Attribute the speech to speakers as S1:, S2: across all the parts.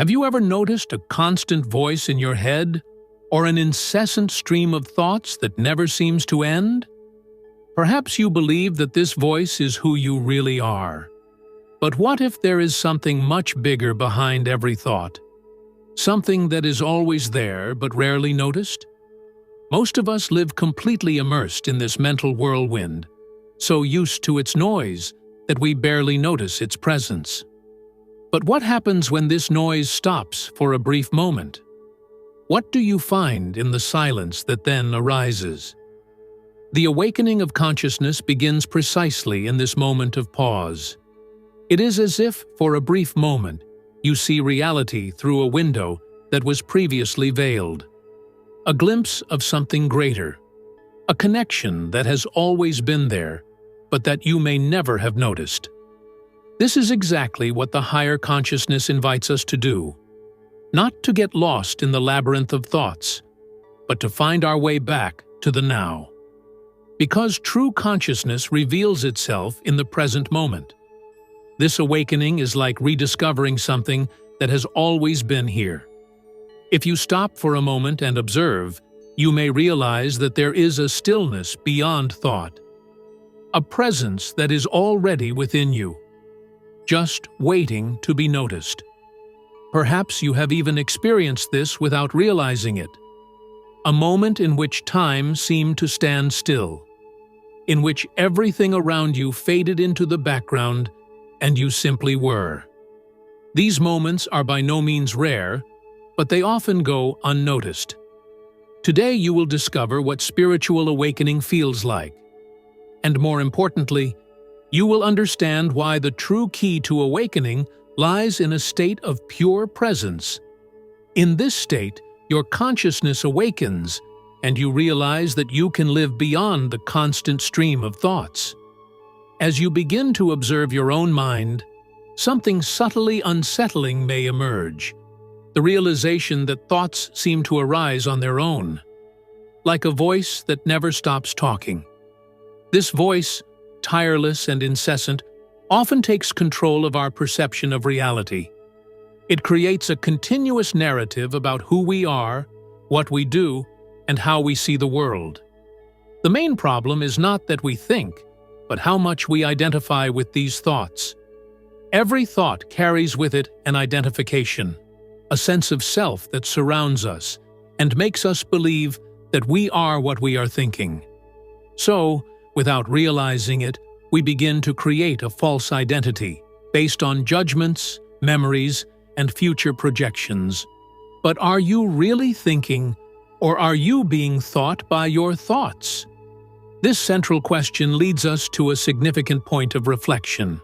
S1: Have you ever noticed a constant voice in your head, or an incessant stream of thoughts that never seems to end? Perhaps you believe that this voice is who you really are. But what if there is something much bigger behind every thought? Something that is always there but rarely noticed? Most of us live completely immersed in this mental whirlwind, so used to its noise that we barely notice its presence. But what happens when this noise stops for a brief moment? What do you find in the silence that then arises? The awakening of consciousness begins precisely in this moment of pause. It is as if, for a brief moment, you see reality through a window that was previously veiled. A glimpse of something greater. A connection that has always been there, but that you may never have noticed. This is exactly what the higher consciousness invites us to do. Not to get lost in the labyrinth of thoughts, but to find our way back to the now. Because true consciousness reveals itself in the present moment. This awakening is like rediscovering something that has always been here. If you stop for a moment and observe, you may realize that there is a stillness beyond thought. A presence that is already within you, just waiting to be noticed. Perhaps you have even experienced this without realizing it. A moment in which time seemed to stand still, in which everything around you faded into the background and you simply were. These moments are by no means rare, but they often go unnoticed. Today you will discover what spiritual awakening feels like. And more importantly, you will understand why the true key to awakening lies in a state of pure presence. In this state, your consciousness awakens, and you realize that you can live beyond the constant stream of thoughts. As you begin to observe your own mind, something subtly unsettling may emerge. The realization that thoughts seem to arise on their own, like a voice that never stops talking. This voice, tireless and incessant, often takes control of our perception of reality. It creates a continuous narrative about who we are, what we do, and how we see the world. The main problem is not that we think, but how much we identify with these thoughts. Every thought carries with it an identification, a sense of self that surrounds us and makes us believe that we are what we are thinking. So, without realizing it, we begin to create a false identity based on judgments, memories, and future projections. But are you really thinking, or are you being thought by your thoughts? This central question leads us to a significant point of reflection.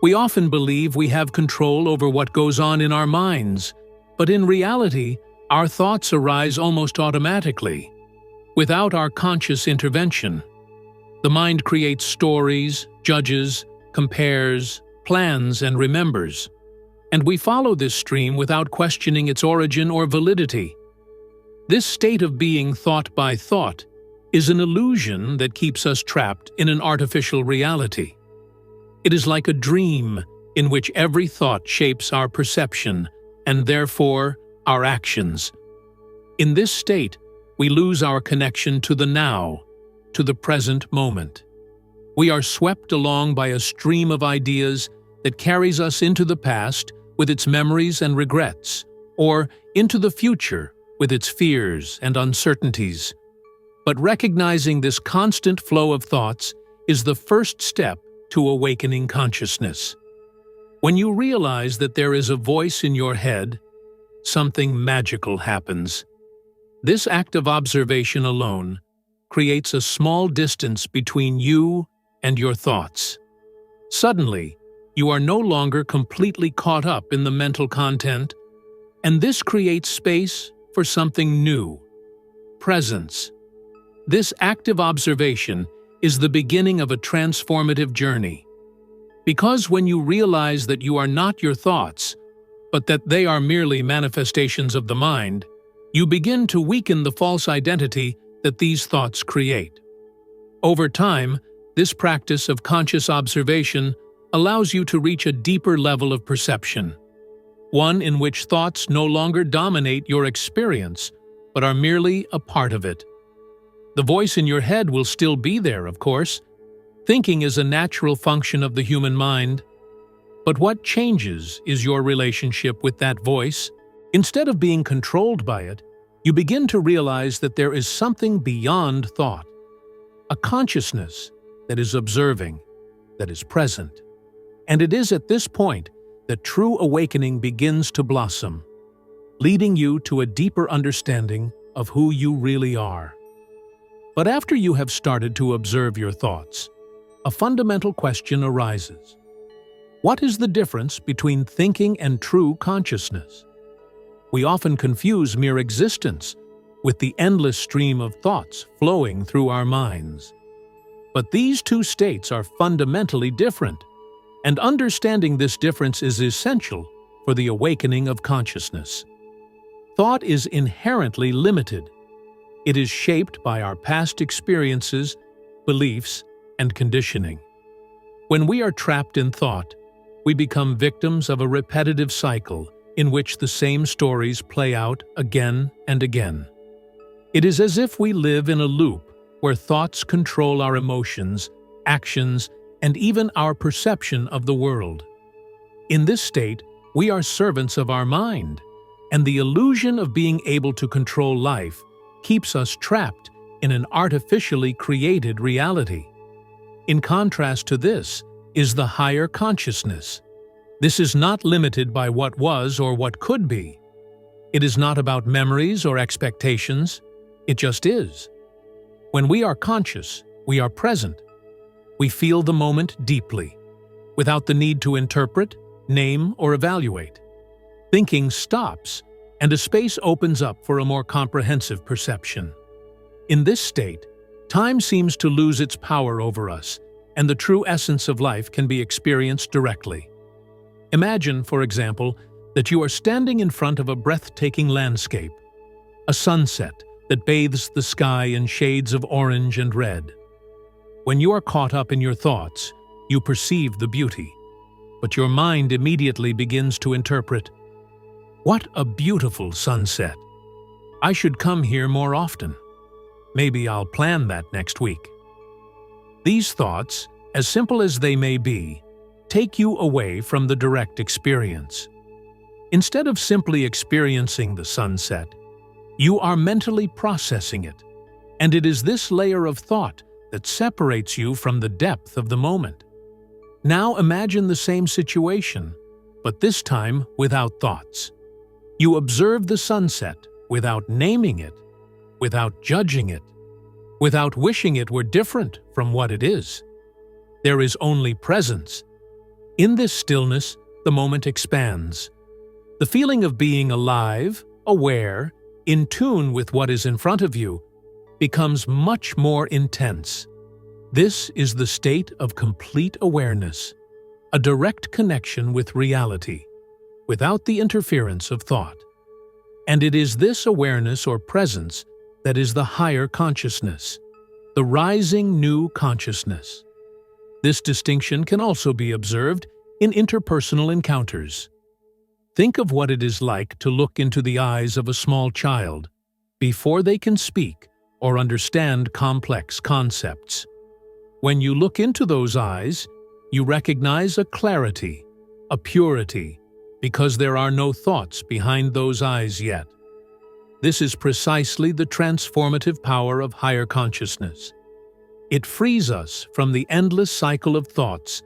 S1: We often believe we have control over what goes on in our minds, but in reality, our thoughts arise almost automatically, without our conscious intervention. The mind creates stories, judges, compares, plans, and remembers. And we follow this stream without questioning its origin or validity. This state of being thought by thought is an illusion that keeps us trapped in an artificial reality. It is like a dream in which every thought shapes our perception and therefore our actions. In this state, we lose our connection to the now, to the present moment. We are swept along by a stream of ideas that carries us into the past with its memories and regrets, or into the future with its fears and uncertainties. But recognizing this constant flow of thoughts is the first step to awakening consciousness. When you realize that there is a voice in your head, something magical happens. This act of observation alone creates a small distance between you and your thoughts. Suddenly, you are no longer completely caught up in the mental content, and this creates space for something new, presence. This active observation is the beginning of a transformative journey. Because when you realize that you are not your thoughts, but that they are merely manifestations of the mind, you begin to weaken the false identity that these thoughts create. Over time, this practice of conscious observation allows you to reach a deeper level of perception, one in which thoughts no longer dominate your experience, but are merely a part of it. The voice in your head will still be there, of course. Thinking is a natural function of the human mind. But what changes is your relationship with that voice. Instead of being controlled by it, you begin to realize that there is something beyond thought, a consciousness that is observing, that is present. And it is at this point that true awakening begins to blossom, leading you to a deeper understanding of who you really are. But after you have started to observe your thoughts, a fundamental question arises. What is the difference between thinking and true consciousness? We often confuse mere existence with the endless stream of thoughts flowing through our minds. But these two states are fundamentally different, and understanding this difference is essential for the awakening of consciousness. Thought is inherently limited. It is shaped by our past experiences, beliefs, and conditioning. When we are trapped in thought, we become victims of a repetitive cycle in which the same stories play out again and again. It is as if we live in a loop where thoughts control our emotions, actions, and even our perception of the world. In this state, we are servants of our mind, and the illusion of being able to control life keeps us trapped in an artificially created reality. In contrast to this is the higher consciousness. This is not limited by what was or what could be. It is not about memories or expectations. It just is. When we are conscious, we are present. We feel the moment deeply, without the need to interpret, name, or evaluate. Thinking stops, and a space opens up for a more comprehensive perception. In this state, time seems to lose its power over us, and the true essence of life can be experienced directly. Imagine, for example, that you are standing in front of a breathtaking landscape, a sunset that bathes the sky in shades of orange and red. When you are caught up in your thoughts, you perceive the beauty, but your mind immediately begins to interpret, "What a beautiful sunset! I should come here more often. Maybe I'll plan that next week." These thoughts, as simple as they may be, take you away from the direct experience. Instead of simply experiencing the sunset, you are mentally processing it, and it is this layer of thought that separates you from the depth of the moment. Now imagine the same situation, but this time without thoughts. You observe the sunset without naming it, without judging it, without wishing it were different from what it is. There is only presence. In this stillness, the moment expands. The feeling of being alive, aware, in tune with what is in front of you, becomes much more intense. This is the state of complete awareness, a direct connection with reality, without the interference of thought. And it is this awareness or presence that is the higher consciousness, the rising new consciousness. This distinction can also be observed in interpersonal encounters. Think of what it is like to look into the eyes of a small child before they can speak or understand complex concepts. When you look into those eyes, you recognize a clarity, a purity, because there are no thoughts behind those eyes yet. This is precisely the transformative power of higher consciousness. It frees us from the endless cycle of thoughts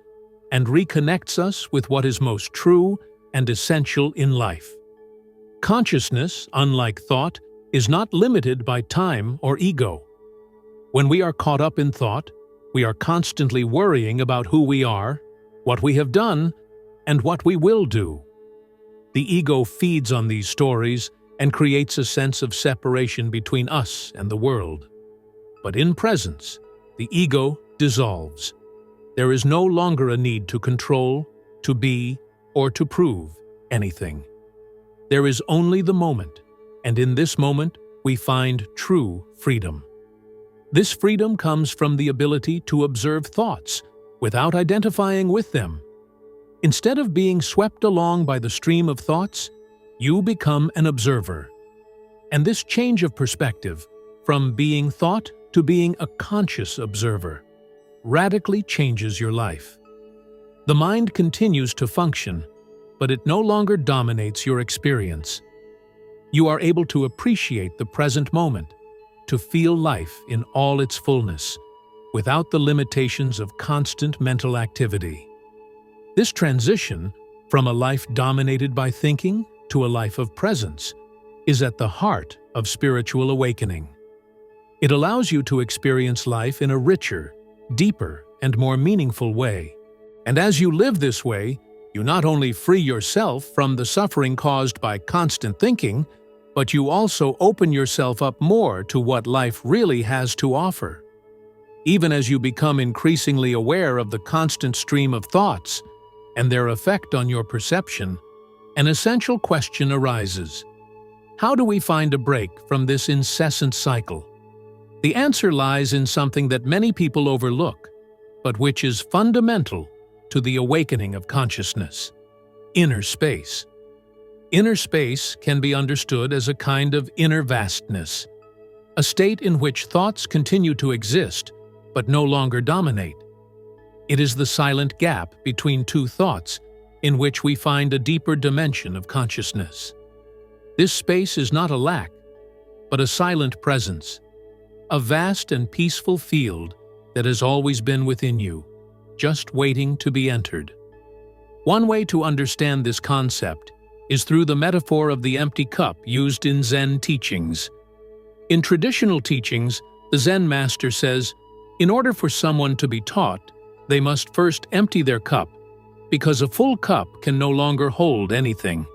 S1: and reconnects us with what is most true and essential in life. Consciousness, unlike thought, is not limited by time or ego. When we are caught up in thought, we are constantly worrying about who we are, what we have done, and what we will do. The ego feeds on these stories and creates a sense of separation between us and the world. But in presence, the ego dissolves. There is no longer a need to control, to be, or to prove anything. There is only the moment, and in this moment we find true freedom. This freedom comes from the ability to observe thoughts without identifying with them. Instead of being swept along by the stream of thoughts, you become an observer. And this change of perspective, from being thought to being a conscious observer, radically changes your life. The mind continues to function, but it no longer dominates your experience. You are able to appreciate the present moment, to feel life in all its fullness, without the limitations of constant mental activity. This transition, from a life dominated by thinking to a life of presence, is at the heart of spiritual awakening. It allows you to experience life in a richer, deeper, and more meaningful way. And as you live this way, you not only free yourself from the suffering caused by constant thinking, but you also open yourself up more to what life really has to offer. Even as you become increasingly aware of the constant stream of thoughts and their effect on your perception, an essential question arises. How do we find a break from this incessant cycle? The answer lies in something that many people overlook, but which is fundamental to the awakening of consciousness: inner space. Inner space can be understood as a kind of inner vastness, a state in which thoughts continue to exist but no longer dominate. It is the silent gap between two thoughts in which we find a deeper dimension of consciousness. This space is not a lack, but a silent presence, a vast and peaceful field that has always been within you, just waiting to be entered. One way to understand this concept is through the metaphor of the empty cup used in Zen teachings. In traditional teachings, the Zen master says, in order for someone to be taught, they must first empty their cup, because a full cup can no longer hold anything.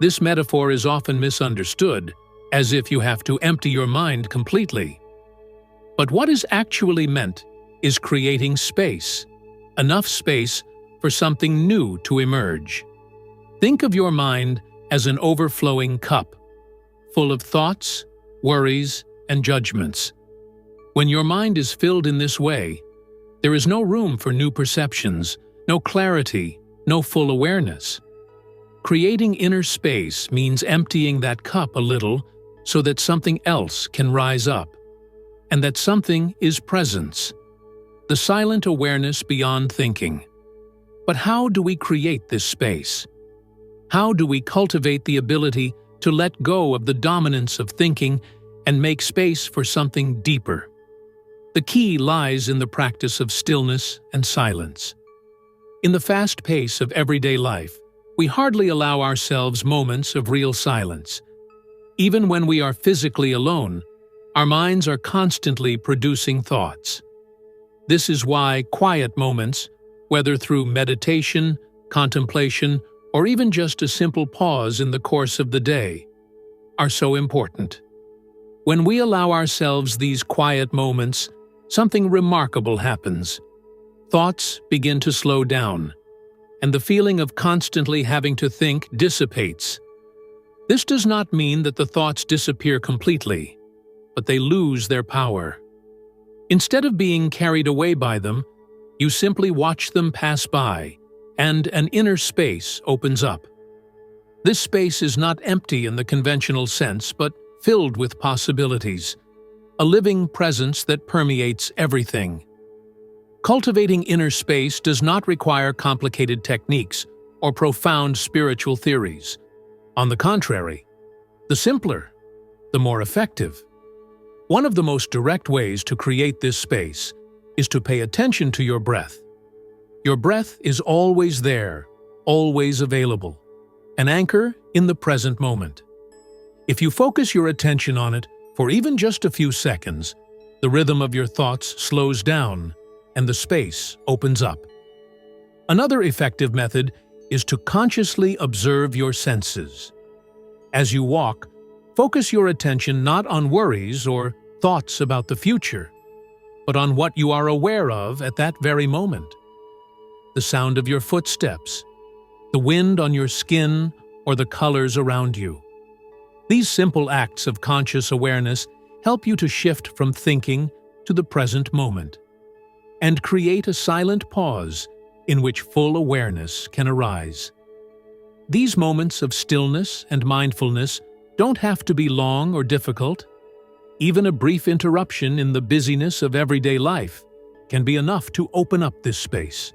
S1: This metaphor is often misunderstood, as if you have to empty your mind completely. But what is actually meant is creating space, enough space for something new to emerge. Think of your mind as an overflowing cup, full of thoughts, worries, and judgments. When your mind is filled in this way, there is no room for new perceptions, no clarity, no full awareness. Creating inner space means emptying that cup a little so that something else can rise up. And that something is presence, the silent awareness beyond thinking. But how do we create this space? How do we cultivate the ability to let go of the dominance of thinking and make space for something deeper? The key lies in the practice of stillness and silence. In the fast pace of everyday life, we hardly allow ourselves moments of real silence. Even when we are physically alone, our minds are constantly producing thoughts. This is why quiet moments, whether through meditation, contemplation, or even just a simple pause in the course of the day, are so important. When we allow ourselves these quiet moments, something remarkable happens. Thoughts begin to slow down, and the feeling of constantly having to think dissipates. This does not mean that the thoughts disappear completely, but they lose their power. Instead of being carried away by them, you simply watch them pass by, and an inner space opens up. This space is not empty in the conventional sense, but filled with possibilities, a living presence that permeates everything. Cultivating inner space does not require complicated techniques or profound spiritual theories. On the contrary, the simpler, the more effective. One of the most direct ways to create this space is to pay attention to your breath. Your breath is always there, always available, an anchor in the present moment. If you focus your attention on it for even just a few seconds, the rhythm of your thoughts slows down and the space opens up. Another effective method is to consciously observe your senses. As you walk, focus your attention not on worries or thoughts about the future, but on what you are aware of at that very moment. The sound of your footsteps, the wind on your skin, or the colors around you. These simple acts of conscious awareness help you to shift from thinking to the present moment and create a silent pause in which full awareness can arise. These moments of stillness and mindfulness don't have to be long or difficult. Even a brief interruption in the busyness of everyday life can be enough to open up this space.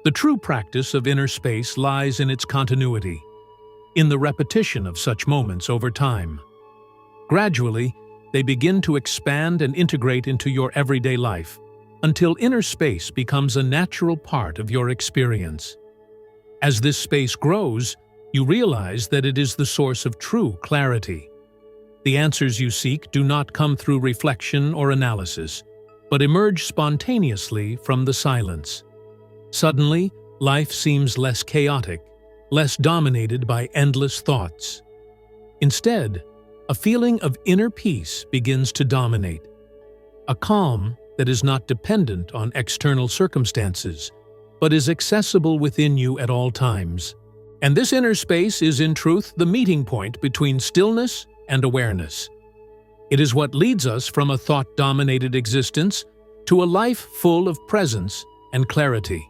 S1: The true practice of inner space lies in its continuity, in the repetition of such moments over time. Gradually, they begin to expand and integrate into your everyday life, until inner space becomes a natural part of your experience. As this space grows, you realize that it is the source of true clarity. The answers you seek do not come through reflection or analysis, but emerge spontaneously from the silence. Suddenly, life seems less chaotic, less dominated by endless thoughts. Instead, a feeling of inner peace begins to dominate, a calm that is not dependent on external circumstances, but is accessible within you at all times. And this inner space is in truth the meeting point between stillness and awareness. It is what leads us from a thought-dominated existence to a life full of presence and clarity.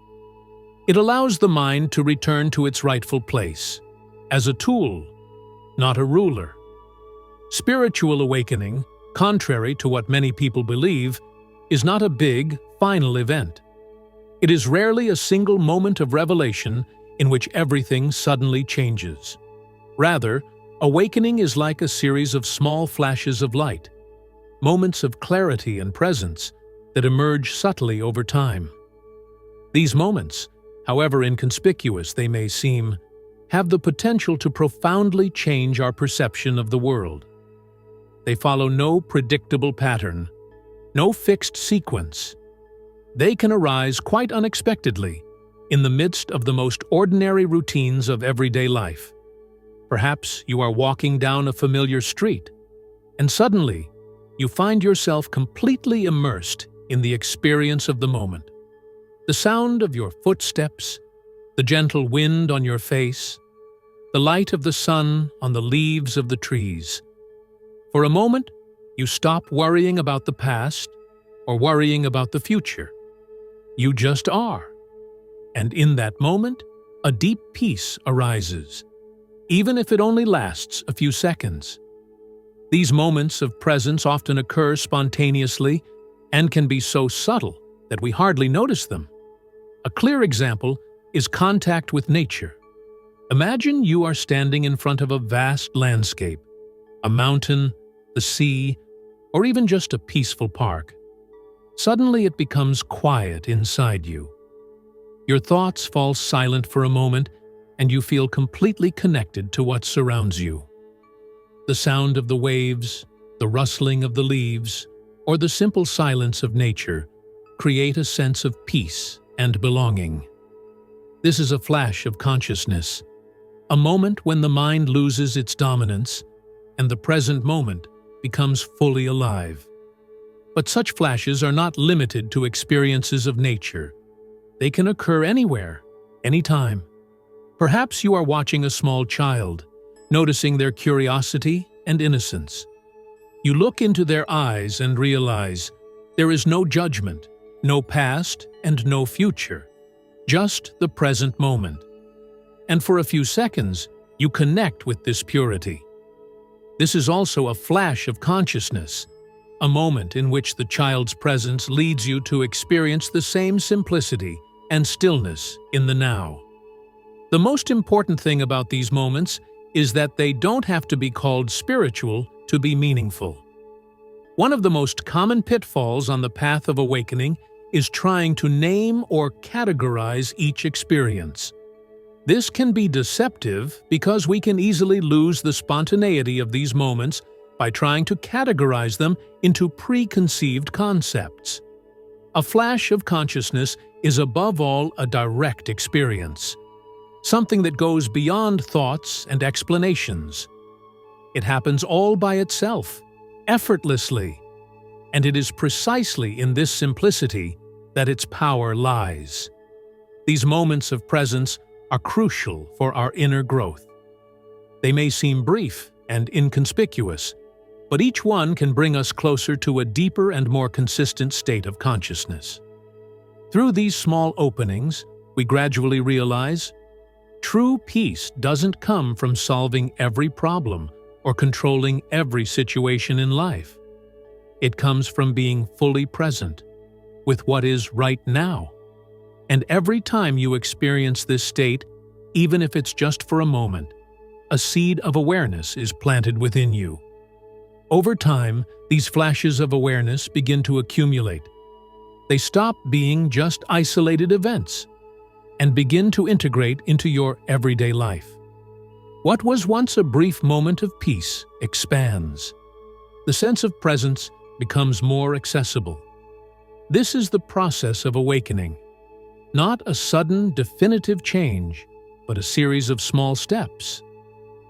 S1: It allows the mind to return to its rightful place, as a tool, not a ruler. Spiritual awakening, contrary to what many people believe, is not a big, final event. It is rarely a single moment of revelation in which everything suddenly changes. Rather, awakening is like a series of small flashes of light, moments of clarity and presence that emerge subtly over time. These moments, however inconspicuous they may seem, have the potential to profoundly change our perception of the world. They follow no predictable pattern, no fixed sequence. They can arise quite unexpectedly in the midst of the most ordinary routines of everyday life. Perhaps you are walking down a familiar street, and suddenly you find yourself completely immersed in the experience of the moment. The sound of your footsteps, the gentle wind on your face, the light of the sun on the leaves of the trees. For a moment, you stop worrying about the past or worrying about the future. You just are. And in that moment, a deep peace arises, even if it only lasts a few seconds. These moments of presence often occur spontaneously and can be so subtle that we hardly notice them. A clear example is contact with nature. Imagine you are standing in front of a vast landscape, a mountain, the sea, or even just a peaceful park. Suddenly it becomes quiet inside you. Your thoughts fall silent for a moment, and you feel completely connected to what surrounds you. The sound of the waves, the rustling of the leaves, or the simple silence of nature create a sense of peace and belonging. This is a flash of consciousness, a moment when the mind loses its dominance and the present moment becomes fully alive. But such flashes are not limited to experiences of nature. They can occur anywhere, anytime. Perhaps you are watching a small child, noticing their curiosity and innocence. You look into their eyes and realize there is no judgment, no past, and no future, just the present moment. And for a few seconds, you connect with this purity. This is also a flash of consciousness, a moment in which the child's presence leads you to experience the same simplicity and stillness in the now. The most important thing about these moments is that they don't have to be called spiritual to be meaningful. One of the most common pitfalls on the path of awakening is trying to name or categorize each experience. This can be deceptive because we can easily lose the spontaneity of these moments by trying to categorize them into preconceived concepts. A flash of consciousness is above all a direct experience, something that goes beyond thoughts and explanations. It happens all by itself, effortlessly, and it is precisely in this simplicity that its power lies. These moments of presence are crucial for our inner growth. They may seem brief and inconspicuous, but each one can bring us closer to a deeper and more consistent state of consciousness. Through these small openings, we gradually realize true peace doesn't come from solving every problem or controlling every situation in life. It comes from being fully present with what is right now. And every time you experience this state, even if it's just for a moment, a seed of awareness is planted within you. Over time, these flashes of awareness begin to accumulate. They stop being just isolated events and begin to integrate into your everyday life. What was once a brief moment of peace expands. The sense of presence becomes more accessible. This is the process of awakening. Not a sudden, definitive change, but a series of small steps.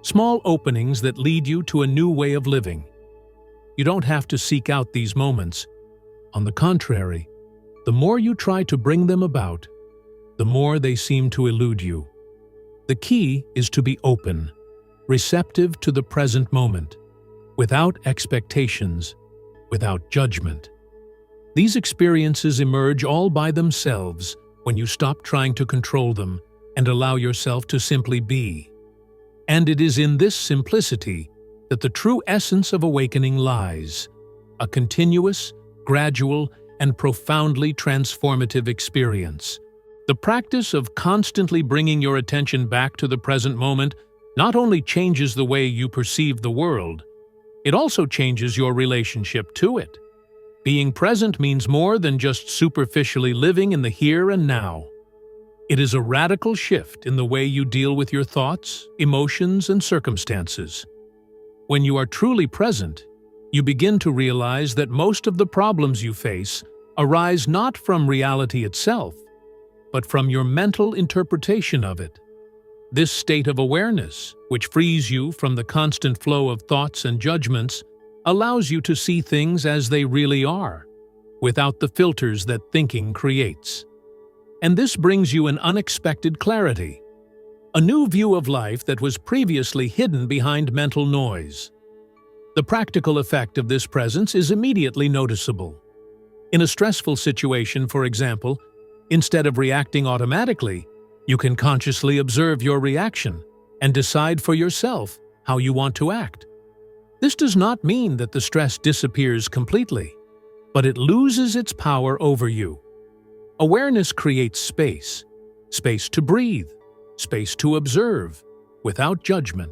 S1: Small openings that lead you to a new way of living. You don't have to seek out these moments. On the contrary, the more you try to bring them about, the more they seem to elude you. The key is to be open, receptive to the present moment, without expectations, without judgment. These experiences emerge all by themselves when you stop trying to control them and allow yourself to simply be. And it is in this simplicity that the true essence of awakening lies, a continuous, gradual, and profoundly transformative experience. The practice of constantly bringing your attention back to the present moment not only changes the way you perceive the world, it also changes your relationship to it. Being present means more than just superficially living in the here and now. It is a radical shift in the way you deal with your thoughts, emotions, and circumstances. When you are truly present, you begin to realize that most of the problems you face arise not from reality itself, but from your mental interpretation of it. This state of awareness, which frees you from the constant flow of thoughts and judgments, allows you to see things as they really are, without the filters that thinking creates. And this brings you an unexpected clarity, a new view of life that was previously hidden behind mental noise. The practical effect of this presence is immediately noticeable. In a stressful situation, for example, instead of reacting automatically, you can consciously observe your reaction and decide for yourself how you want to act. This does not mean that the stress disappears completely, but it loses its power over you. Awareness creates space to breathe, space to observe, without judgment.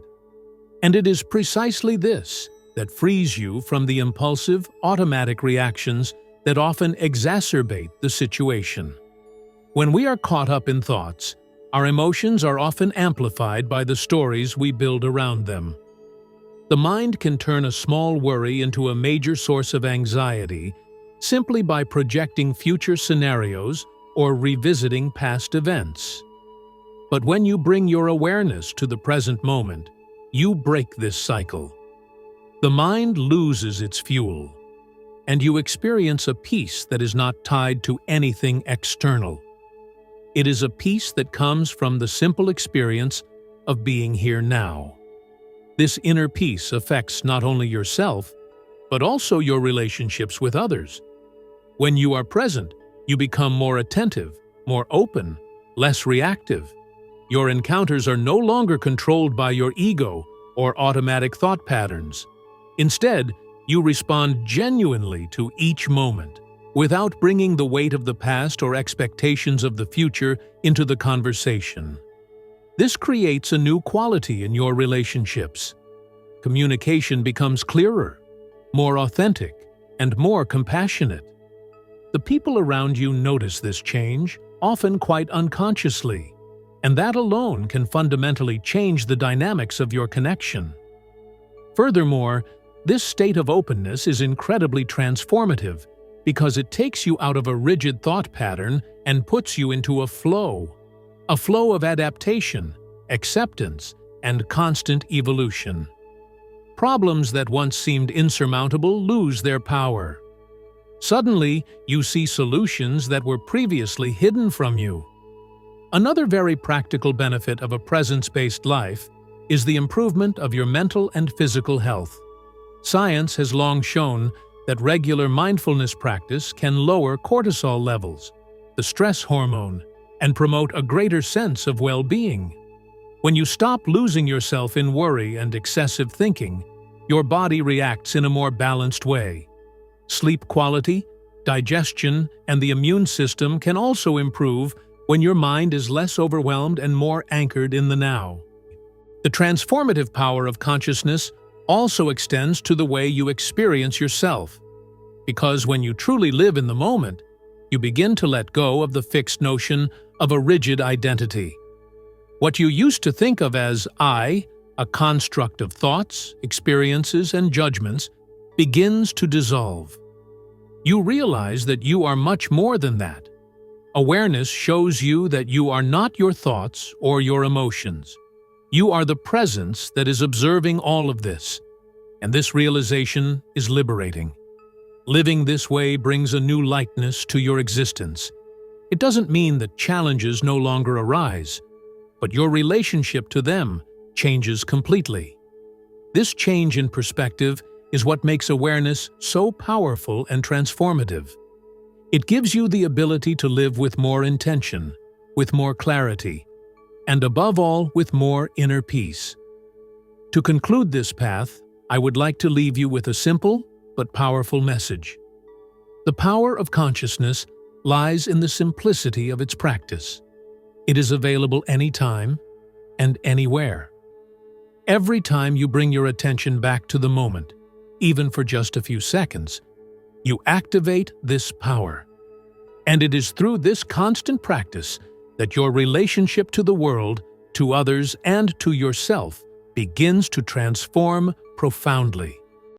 S1: And it is precisely this that frees you from the impulsive, automatic reactions that often exacerbate the situation. When we are caught up in thoughts, our emotions are often amplified by the stories we build around them. The mind can turn a small worry into a major source of anxiety simply by projecting future scenarios or revisiting past events. But when you bring your awareness to the present moment, you break this cycle. The mind loses its fuel, and you experience a peace that is not tied to anything external. It is a peace that comes from the simple experience of being here now. This inner peace affects not only yourself, but also your relationships with others. When you are present, you become more attentive, more open, less reactive. Your encounters are no longer controlled by your ego or automatic thought patterns. Instead, you respond genuinely to each moment, without bringing the weight of the past or expectations of the future into the conversation. This creates a new quality in your relationships. Communication becomes clearer, more authentic, and more compassionate. The people around you notice this change, often quite unconsciously, and that alone can fundamentally change the dynamics of your connection. Furthermore, this state of openness is incredibly transformative because it takes you out of a rigid thought pattern and puts you into a flow of adaptation, acceptance, and constant evolution. Problems that once seemed insurmountable lose their power. Suddenly, you see solutions that were previously hidden from you. Another very practical benefit of a presence-based life is the improvement of your mental and physical health. Science has long shown that regular mindfulness practice can lower cortisol levels, the stress hormone, and promote a greater sense of well-being. When you stop losing yourself in worry and excessive thinking, your body reacts in a more balanced way. Sleep quality, digestion, and the immune system can also improve when your mind is less overwhelmed and more anchored in the now. The transformative power of consciousness also extends to the way you experience yourself, because when you truly live in the moment, you begin to let go of the fixed notion of a rigid identity. What you used to think of as I, a construct of thoughts, experiences, and judgments, begins to dissolve. You realize that you are much more than that. Awareness shows you that you are not your thoughts or your emotions. You are the presence that is observing all of this, and this realization is liberating. Living this way brings a new lightness to your existence. It doesn't mean that challenges no longer arise, but your relationship to them changes completely. This change in perspective is what makes awareness so powerful and transformative. It gives you the ability to live with more intention, with more clarity, and above all, with more inner peace. To conclude this path, I would like to leave you with a simple but powerful message. The power of consciousness lies in the simplicity of its practice. It is available anytime and anywhere. Every time you bring your attention back to the moment, even for just a few seconds, you activate this power. And it is through this constant practice that your relationship to the world, to others, and to yourself begins to transform profoundly.